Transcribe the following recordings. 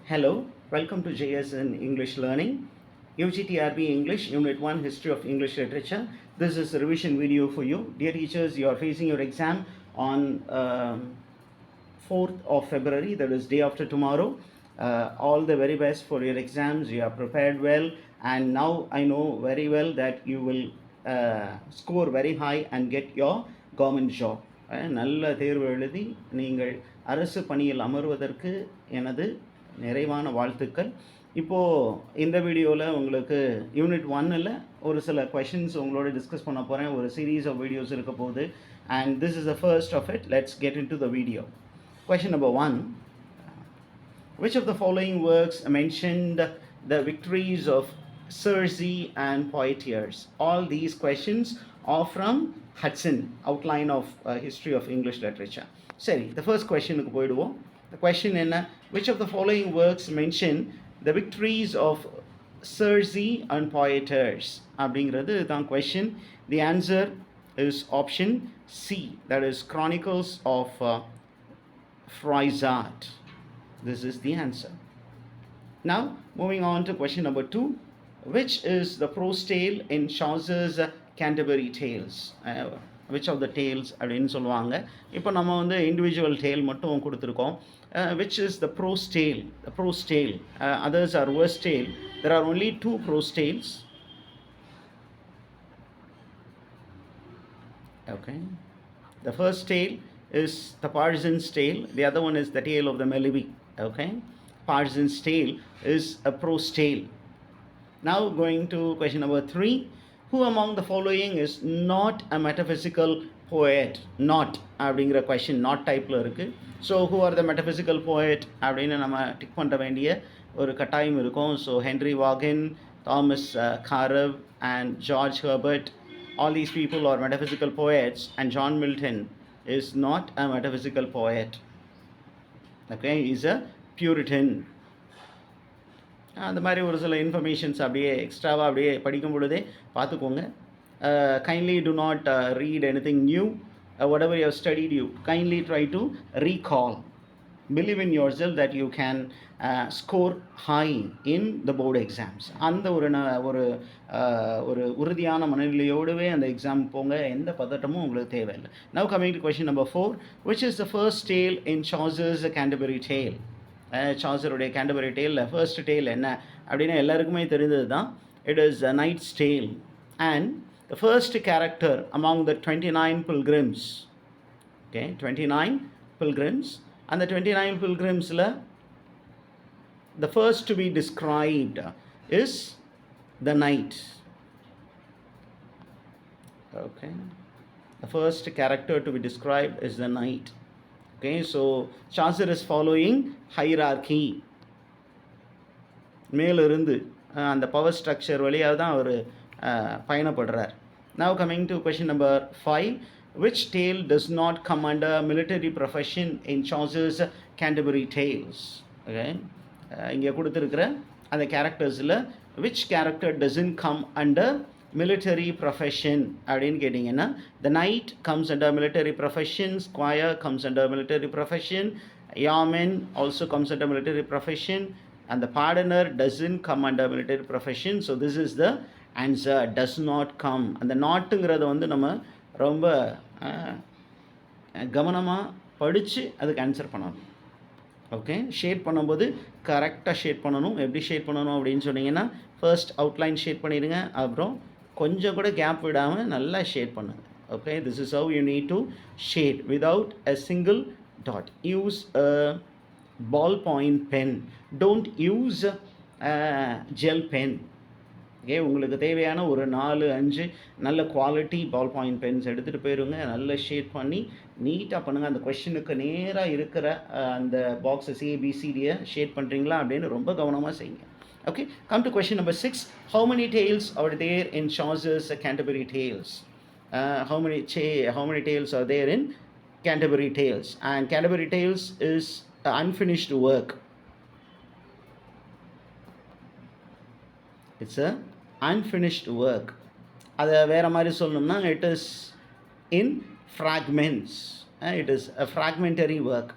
Hello, welcome to JSN English Learning. UGTRB English, UNIT-1 History of English Literature. This is a revision video for you. Dear teachers, you are facing your exam on 4th of February, that is day after tomorrow. All the very best for your exams. You are prepared well, and now I know very well that you will score very high and get your government job. நல்ல தேர்வு எழுதி நீங்கள் அரசு பணியில் அமர்வதற்கு எனது நிறைவான வாழ்த்துக்கள். இப்போது இந்த வீடியோவில் உங்களுக்கு யூனிட் 1ல் ஒரு சில கொஷின்ஸ் உங்களோட டிஸ்கஸ் பண்ண போகிறேன். ஒரு சீரீஸ் ஆஃப் வீடியோஸ் இருக்க போகுது, and this is the first of it. Let's get into the video. Question number 1. Which of the following works mentioned the victories of Circe and Poitiers? All these questions are from Hudson, Outline of History of English Literature. சரி, the first questionக்கு போயிடுவோம். The question என்ன? Which of the following works mention the victories of Circe and Poitiers? அப்படிங்கிறது தான் question. The answer is option C, that is Chronicles of Froissart. This is the answer. Now, moving on to question number 2. Which is the prose tale in Chaucer's Canterbury Tales? Which of the tales அப்படின்னு சொல்லுவாங்க. இப்போ நம்ம வந்து individual Dale மட்டும் கொடுத்துருக்கோம். Which is the prose tale? The prose tale. Others are verse tale. There are only 2 prose tales. Okay. The first tale is the Parson's Tale. The other one is the Tale of the Melody. Okay. Parson's Tale is a prose tale. Now going to question number 3. Who among the following is not a metaphysical poet? Not அப்படிங்கிற question not டைப்பில் இருக்குது. So who are the metaphysical poet அப்படின்னு நம்ம tick பண்ண வேண்டிய ஒரு கட்டாயம் இருக்கும். So Henry Vaughan, Thomas Carew and George Herbert. All these people are metaphysical poets, and John Milton is not a metaphysical poet. Okay, he is a Puritan. அந்த மாதிரி ஒரு சில இன்ஃபர்மேஷன்ஸ் அப்படியே எக்ஸ்ட்ராவாக அப்படியே படிக்கும் பொழுதே பார்த்துக்கோங்க. Kindly to not read anything new. whatever you have studied, you kindly try to recall. Believe in yourself that you can score high in the board exams. அந்த ஒரு உறுதியான மனநிலையோடவே அந்த எக்ஸாம் போங்க. எந்த பதட்டமும் உங்களுக்கு தேவையில்லை. Now coming to question number 4. Which is the first tale in Chaucer's Canterbury Tale? சாசருடைய Canterbury டேலில் ஃபர்ஸ்ட் டேல் என்ன அப்படின்னா எல்லாருக்குமே தெரிந்தது தான். It is a knight's tale, and the first character among the 29 pilgrims. Okay, 29 pilgrims. அந்த 29 pilgrimஸில் the first to be described is the knight. Okay, the first character to be described is the knight. Okay, so Chaucer is following hierarchy. மேலிருந்து அந்த power structure வழியாக தான் அவர் பயணப்படுறார். Now coming to question number 5. Which tale does not come under military profession in Chaucer's Canterbury Tales? Okay, இங்கே கொடுத்துருக்கிற அந்த கேரக்டர்ஸில் which character doesn't come under military profession அப்படின்னு கேட்டிங்கன்னா, the knight comes under military profession, squire comes under military profession, yeoman also comes under military profession, and the pardoner doesn't come under military profession. So this is the answer, does not come. அந்த நாட்டுங்கிறத வந்து நம்ம ரொம்ப கவனமாக படித்து அதுக்கு answer பண்ணணும். Okay, shade பண்ணும்போது கரெக்டாக ஷேட் பண்ணணும். எப்படி ஷேட் பண்ணணும் அப்படின்னு சொன்னீங்கன்னா, ஃபர்ஸ்ட் அவுட்லைன் ஷேட் பண்ணிடுங்க, அப்புறம் கொஞ்சம் கூட கேப் விடாமல் நல்லா ஷேட் பண்ணுங்க. Okay, this is how you need to shade without a single dot. Use a ball point pen, don't use gel pen. Okay, உங்களுக்கு தேவையான ஒரு 4-5 நல்ல குவாலிட்டி பால் பாயிண்ட் பென்ஸ் எடுத்துகிட்டு போயிடுங்க. நல்ல ஷேட் பண்ணி நீட்டாக பண்ணுங்கள். அந்த கொஷனுக்கு நேராக இருக்கிற அந்த பாக்ஸஸ் ஏபிசிடியை ஷேட் பண்ணுறீங்களா அப்படின்னு ரொம்ப கவனமாக செய்யுங்க. Okay, come to question number 6. How many tales are there in Chaucer's Canterbury Tales? How many tales are there in Canterbury Tales? And Canterbury Tales is an unfinished work. It's a unfinished work. அதை வேறு மாதிரி சொல்லணும்னா, it is in fragments. It is a fragmentary work.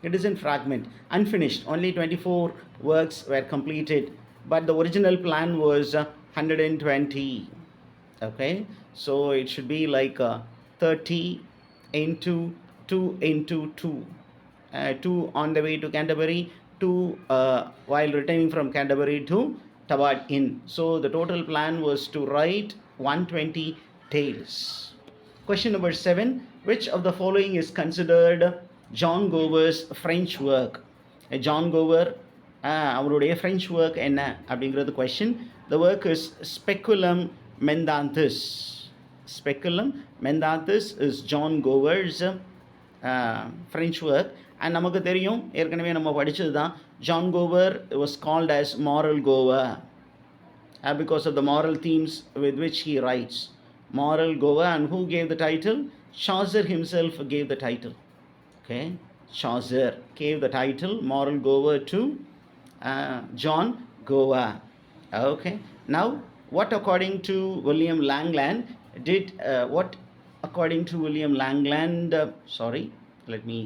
It is in fragment, unfinished. Only 24 works were completed, but the original plan was 120. Okay, so it should be like 30 into 2 into 2. 2 on the way to Canterbury, 2 while returning from Canterbury to Tabard Inn. So the total plan was to write 120 tales. Question number 7. Which of the following is considered John Gower's French work? John Gower, அவருடைய French work என்ன அப்படிங்கிறது question. The work is Speculum Mendantis. Speculum Mendantis is John Gower's French work. And நமக்கு தெரியும், ஏற்கனவே நம்ம படித்தது தான், John Gower was called as moral goer because of the moral themes with which he writes. Moral goer. And who gave the title? Chaucer himself gave the title. Okay, Chaucer gave the title moral goer to John Gower. Okay, now what according to William Langland did sorry, let me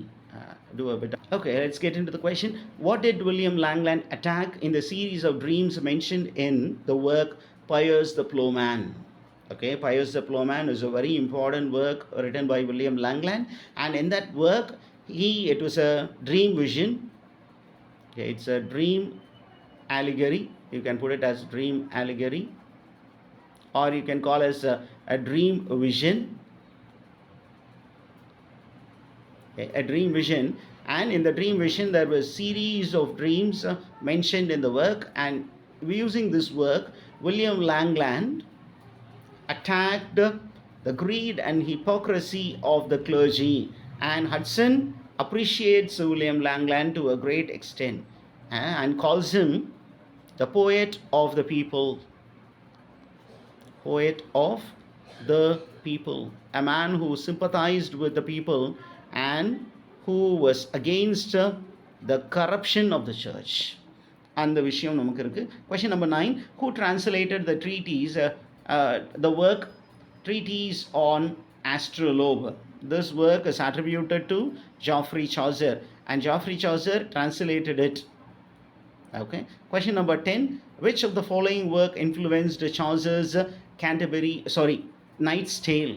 do a bit. Okay, let's get into the question. What did William Langland attack in the series of dreams mentioned in the work Piers the Plowman? Okay, Piers the Plowman is a very important work written by William Langland, and in that work it was a dream vision. Okay, it's a dream allegory. You can put it as dream allegory, or you can call it a dream vision. Okay, a dream vision. And in the dream vision there was series of dreams mentioned in the work, and using this work William Langland attacked the greed and hypocrisy of the clergy, and Hudson appreciates William Langland to a great extent and calls him the poet of the people. Poet of the people, a man who sympathized with the people and who was against the corruption of the church. And the விஷயம் நமக்கு இருக்கு. Question number 9. Who translated the treatise, the work Treatise on Astrolabe? This work is attributed to Geoffrey Chaucer, and Geoffrey Chaucer translated it. Okay. Question number 10. Which of the following work influenced Chaucer's Knight's Tale?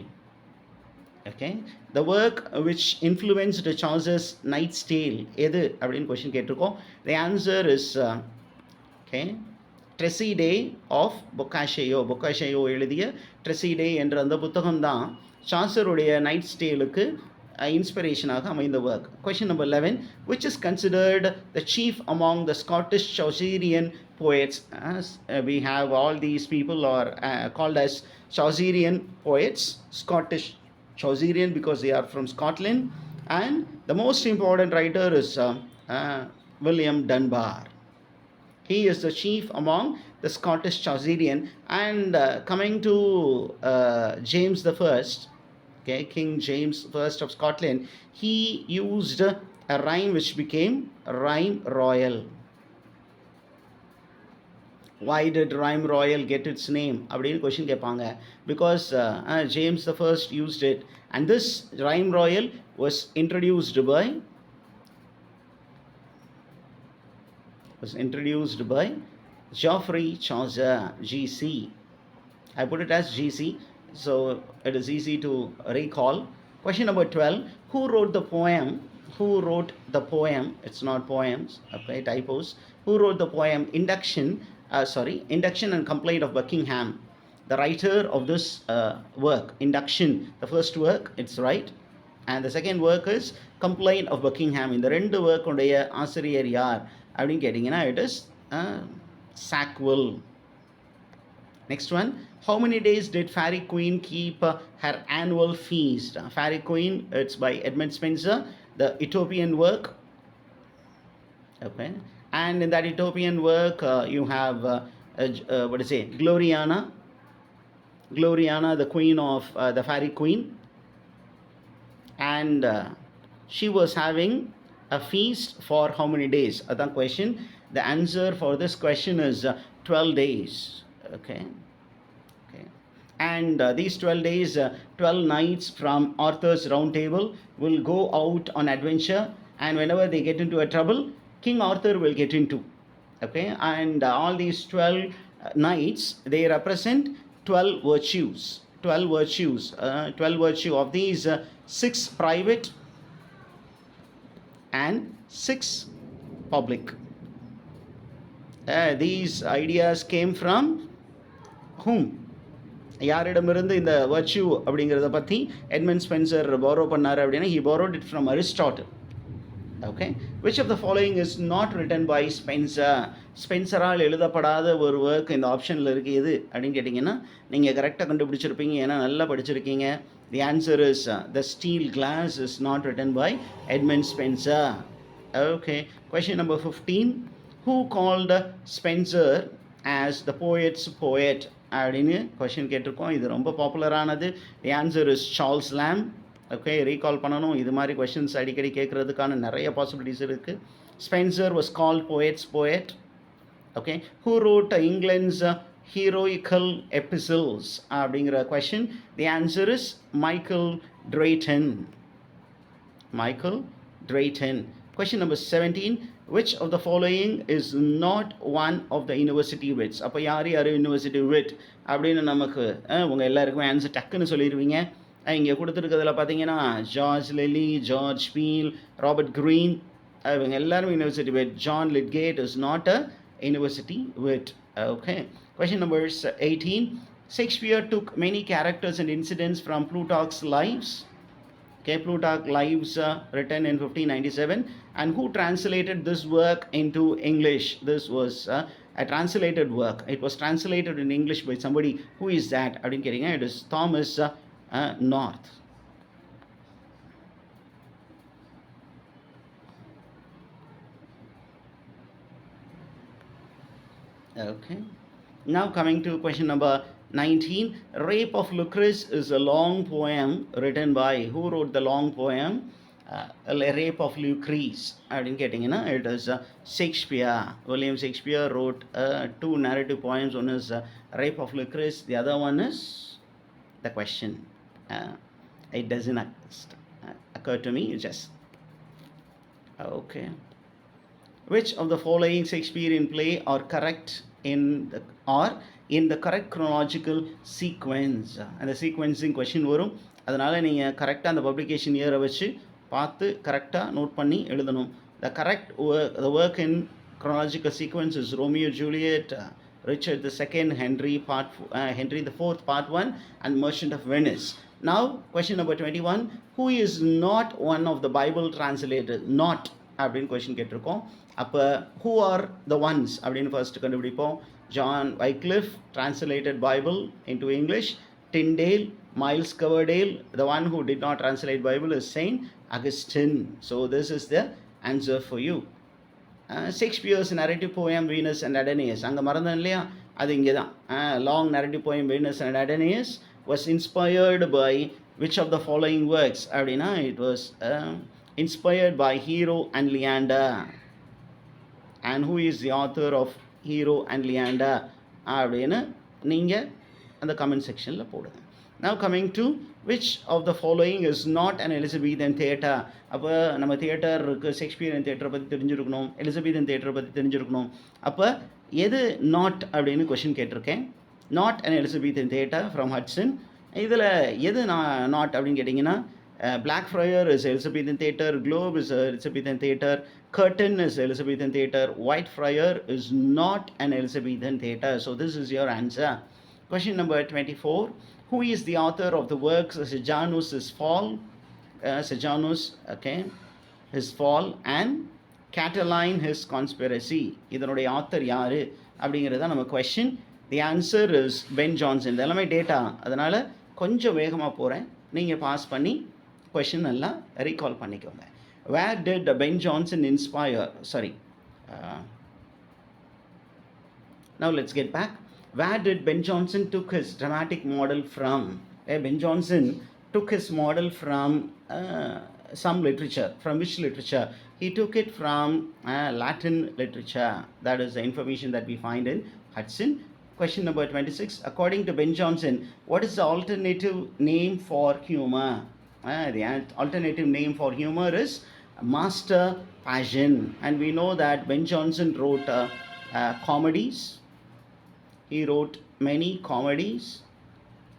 Okay, the work which influenced Chaucer's Knight's Tale எது அப்படின்னு question கேட்டிருக்கோம். The answer is okay, Tresidde of Boccaccio எழுதிய Tresidde என்ற அந்த புத்தகம் தான் சாசருடைய nights டேலுக்கு inspirationாக அமைந்த work. Question number 11. Which is considered the chief among the Scottish Chaucerian poets? As we have all these people are called as Chaucerian poets. Scottish Chaucerian because they are from Scotland, and the most important writer is William Dunbar. He is the chief among the Scottish Chaucerian. And coming to James the First, okay, King James I of Scotland, he used a rhyme which became rhyme royal. Why did rhyme royal get its name அப்படின்னு question கேட்பாங்க. Because James the First used it, and this rhyme royal was introduced by Geoffrey Chaucer, GC. I put it as GC so it is easy to recall. Question number 12. Who wrote the poem? It's not poems, okay, typos. Who wrote the poem Induction and Complaint of Buckingham? The writer of this work, Induction, the first work, it's right, and the second work is Complaint of Buckingham. இந்த ரெண்டு work உடைய ஆசிரியர் யார் அப்படின்னு கேட்டிங்கன்னா it is Sackville. Next one. How many days did Fairy Queen keep her annual feast? Fairy Queen, it's by Edmund Spenser, the Ethiopian work. Okay, and in that Ethiopian work you have Gloriana, the queen of the Fairy Queen, and she was having a feast for how many days? That's the question. The answer for this question is 12 days. Okay, and these 12 days, 12 knights from Arthur's Round Table will go out on adventure and whenever they get into a trouble, King Arthur will get into. Okay, and all these 12 knights, they represent 12 virtues. 12 virtue of these 6 private and 6 public. These ideas came from whom? யாரிடமிருந்து இந்த virtue அப்படிங்கிறத பற்றி Edmund Spencer borrow பண்ணார் அப்படின்னா he borrowed it from Aristotle. Okay, which of the following is not written by Spencer? ஸ்பென்சரால் எழுதப்படாத ஒரு work இந்த ஆப்ஷனில் இருக்குது எது அப்படின்னு கேட்டிங்கன்னா நீங்கள் கரெக்டாக கண்டுபிடிச்சிருப்பீங்க, ஏன்னா நல்லா படிச்சிருக்கீங்க. The answer is the steel glass is not written by Edmund Spencer. Okay, question number 15. Who called Spencer as the poet's poet அப்படின்னு கொஷின் கேட்டிருக்கோம். இது ரொம்ப பாப்புலரானது. The answer is Charles Lamb. Okay, recall பண்ணணும். இது மாதிரி கொஷின்ஸ் அடிக்கடி கேட்குறதுக்கான நிறைய possibilities இருக்குது. Spencer was called poet's poet. Okay, who wrote England's heroical epistles அப்படிங்கிற question. The answer is Michael Drayton. Michael Drayton. Question number 17. Which of the following is not one of the university wits? அப்போ யார் university விட் அப்படின்னு நமக்கு உங்கள் எல்லாருக்குமே answer டக்குன்னு சொல்லிடுவீங்க. இங்கே கொடுத்துருக்கிறதுல பார்த்தீங்கன்னா George Lyly, George Peele, Robert Greene, இவங்க எல்லாரும் university wit. John Lydgate is not a university wit. Okay, question number 18. Shakespeare took many characters and incidents from Plutarch's lives. Okay, Plutarch Lives written in 1597, and who translated this work into English? This was a translated work. It was translated in English by somebody. Who is that? It is Thomas North. Okay, now coming to question number 19. Rape of Lucrece is a long poem written by, who wrote the long poem Rape of Lucrece அப்படின்னு கேட்டிங்கன்னா it is Shakespeare. William Shakespeare wrote 2 narrative poems. One is Rape of Lucrece, the other one is the question. It doesn't occur to me, just okay. Which of the following Shakespearean play are correct in the correct chronological sequence? அந்த சீக்வென்ஸிங் question வரும். அதனால் நீங்கள் கரெக்டாக அந்த publication இயரை வச்சு பார்த்து கரெக்டாக note பண்ணி எழுதணும். The work in chronological sequence is Romeo Juliet, Richard II, Henry IV part 1, and Merchant of Venice. Now question number 21. Who is not one of the Bible translators? Not அப்படின்னு question கேட்டிருக்கோம். அப்போ who are the ones அப்படின்னு first கண்டுபிடிப்போம். John Wycliffe translated Bible into English. Tyndale, Miles Coverdale. The one who did not translate Bible is Saint Augustine. So this is the answer for you. Shakespeare's narrative poem Venus and Aeneas, அங்கே மறந்தேன் இல்லையா, அது இங்கே தான். Long narrative poem Venus and Aeneas was inspired by which of the following works அப்படின்னா it was inspired by Hero and Leander. And who is the author of Hero and Leander அப்படின்னு நீங்கள் அந்த கமெண்ட் செக்ஷனில் போடுங்க. Now coming to which of the following is not an Elizabethan theatre? அப்போ நம்ம theatre இருக்குது, ஷேக்ஸ்பியரின் தியேட்டரை பற்றி தெரிஞ்சிருக்கணும், எலிசபெத்தன் தியேட்டரை பற்றி தெரிஞ்சிருக்கணும். அப்போ எது நாட் அப்படின்னு கொஷின் கேட்டிருக்கேன். Not an Elizabethan theatre from Hudson. இதில் எது நாட் அப்படின்னு கேட்டிங்கன்னா Blackfriar is Elizabethan theatre, Globe is Elizabethan theatre, Curtain is Elizabethan theatre, Whitefriar is not an Elizabethan theatre. So this is your answer. Question number 24. Who is the author of the works Sejanus' Fall? Sejanus, okay, his Fall, and Catiline his Conspiracy. இதனுடைய author யார் அப்படிங்கிறது நம்ம question. The answer is Ben Jonson. இது எல்லாமே data, அதனால் கொஞ்சம் வேகமாக போகிறேன், நீங்கள் பாஸ் பண்ணி கொஷின் எல்லாம் ரீகால் பண்ணிக்கோங்க. Where did Ben Jonson inspire? Now let's get back. Where did Ben Jonson took his dramatic model from? Ben Jonson took his model from some literature. From which literature? He took it from Latin literature. That is the information that we find in Hudson. Question number 26. According to Ben Jonson, what is the alternative name for humor? The alternative name for humor is master passion. And we know that Ben Jonson wrote comedies. He wrote many comedies,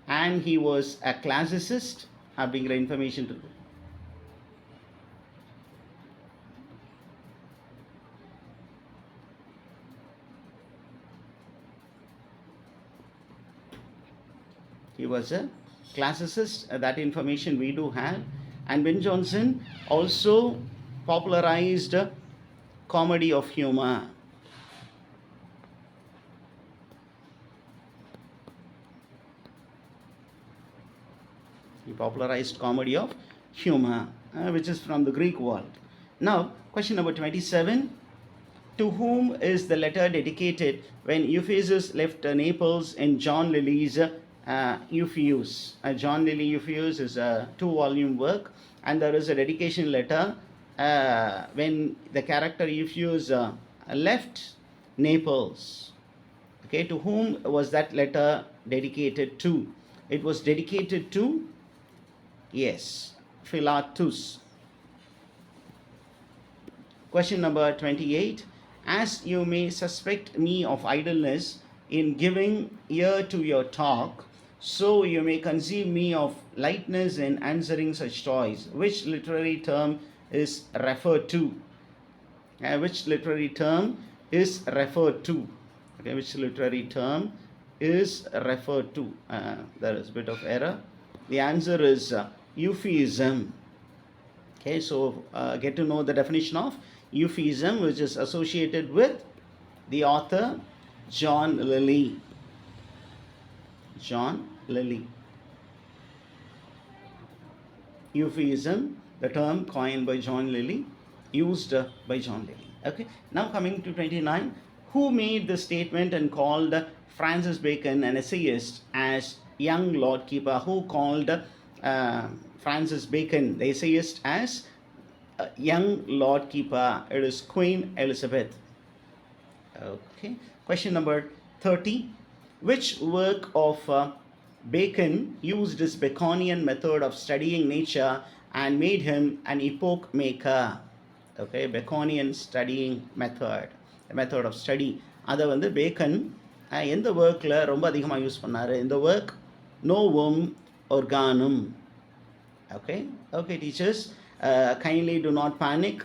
and he was a classicist. அப்படிங்கிற information இருக்கு. He was a classicist. That information we do have. And Ben Jonson also popularized comedy of humor. He popularized comedy of humor, which is from the Greek world. Now, question number 27. To whom is the letter dedicated when Euphrates left Naples in John Lilly's Euphues? John Lilly Euphues is a 2-volume work, and there is a dedication letter when the character Euphues left Naples. Okay, to whom was that letter dedicated to? It was dedicated to, yes, Philatus. Question number 28. As you may suspect me of idleness in giving ear to your talk, so you may conceive me of lightness in answering such toys. Which literary term is referred to? Which literary term is referred to? Okay, which literary term is referred to? There is a bit of error. The answer is euphuism. Okay, so get to know the definition of euphuism, which is associated with the author John Lilly. John Lilly. Euphuism, the term coined by John Lilly, used by John Lilly. Okay, now coming to 29. Who made the statement and called Francis Bacon, an essayist, as young Lord Keeper? Who called Francis Bacon, the essayist, as young Lord Keeper? It is Queen Elizabeth. Okay. Question number 30. Which work of Bacon used his Baconian method of studying nature and made him an epoch maker? Okay, Baconian studying method, the method of study. அதை வந்து bacon எந்த ஒர்க்கில் ரொம்ப அதிகமாக use பண்ணார்? இந்த work நோவும் organum. Okay, teachers, kindly do not panic.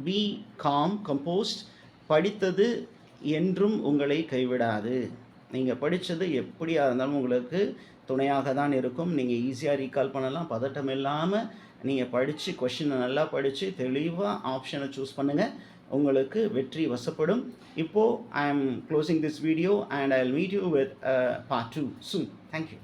Be calm, composed. படித்தது என்றும் உங்களை கைவிடாது. நீங்கள் படித்தது எப்படியாக இருந்தாலும் உங்களுக்கு துணையாக தான் இருக்கும். நீங்கள் ஈஸியாக ரீகால் பண்ணலாம். பதட்டம் இல்லாமல் நீங்கள் படித்து கொஷினை நல்லா படித்து தெளிவாக ஆப்ஷனை சூஸ் பண்ணுங்கள். உங்களுக்கு வெற்றி வசப்படும். இப்போது I am closing this video and I will meet you with part 2 soon. Thank you.